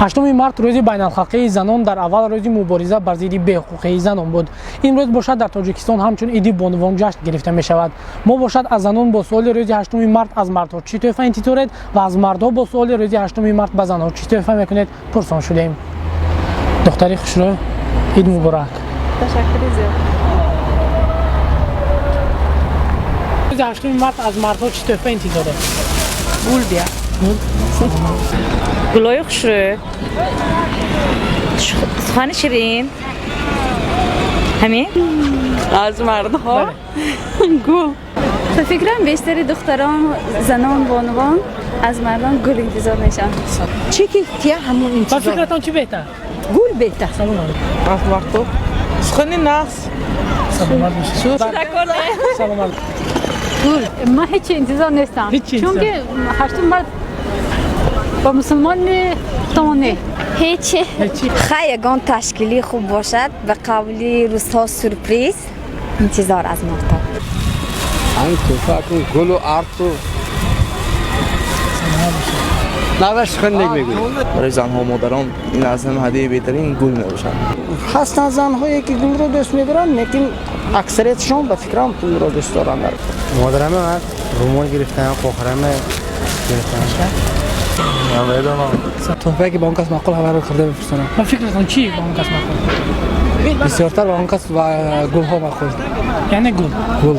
8 март рӯзи байналхалқии занон дар аввал рӯзи мубориза бар зидди беҳуқуқии занон буд. ин рӯз бошад дар Тоҷикистон ҳамчун иди бонувон ҷашн гирифта мешавад. мо бошад аз занон бо суоли рӯзи 8 март аз мардҳо чӣ тӯҳфа интизоред ва аз мардҳо бо суоли рӯзи 8 март ба занҳо чӣ тӯҳфа мекунед пурсон шудем. духтари хушрӯ, ид муборак. Ташаккури зиёд. рӯзи 8 март аз мардҳо чӣ тӯҳфа интизоред? Гул бия. Гулои хушрӯ. Сухани ширин. ҳамин? Аз мардҳо гул. به فکرم بیشتری دختران زنان بانوان از مردان گل انتظار میشن. چی که تیا همون ба انتظار фикратон чӣ беҳтар? گل بهتر. салом алейкум. از مردم سخنی نقص саломат бошед. саломат. گل من هیچ انتظار نیستم هیچی چون که 8 مرد با مسلمان تمانه هیچی. خیلی تشکیلی خوب باشد به قبلی روزها سورپریز انتظار از مردان. همین توفه کن گل و ارد و نوش خندگ میگوید برای زنها و مادران این از همه هدیه بهترین گل میباشد. هستن زنهایی که گل رو دوست میدارن لیکن اکثریتشون به فکرم گل رو دوست دارن. مادرم من رومال گرفتن قهرم گرفتن توفه که با اون کس معقول خبر رو خورده بپرسونم. ба фикратон чӣ ба он кас мақул? بسیارتر با اون کس و گل ها مخوض яъне гул. گل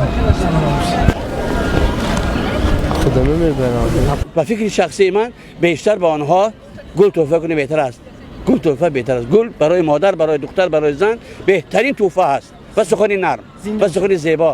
خدا میبرم به فکر شخصی من بیشتر به آنها گل تحفه کنی بهتر است. گل تحفه بهتر است. گل برای مادر، برای دختر، برای زن بهترین تحفه است. و سخنی نرم و سخنی زیبا.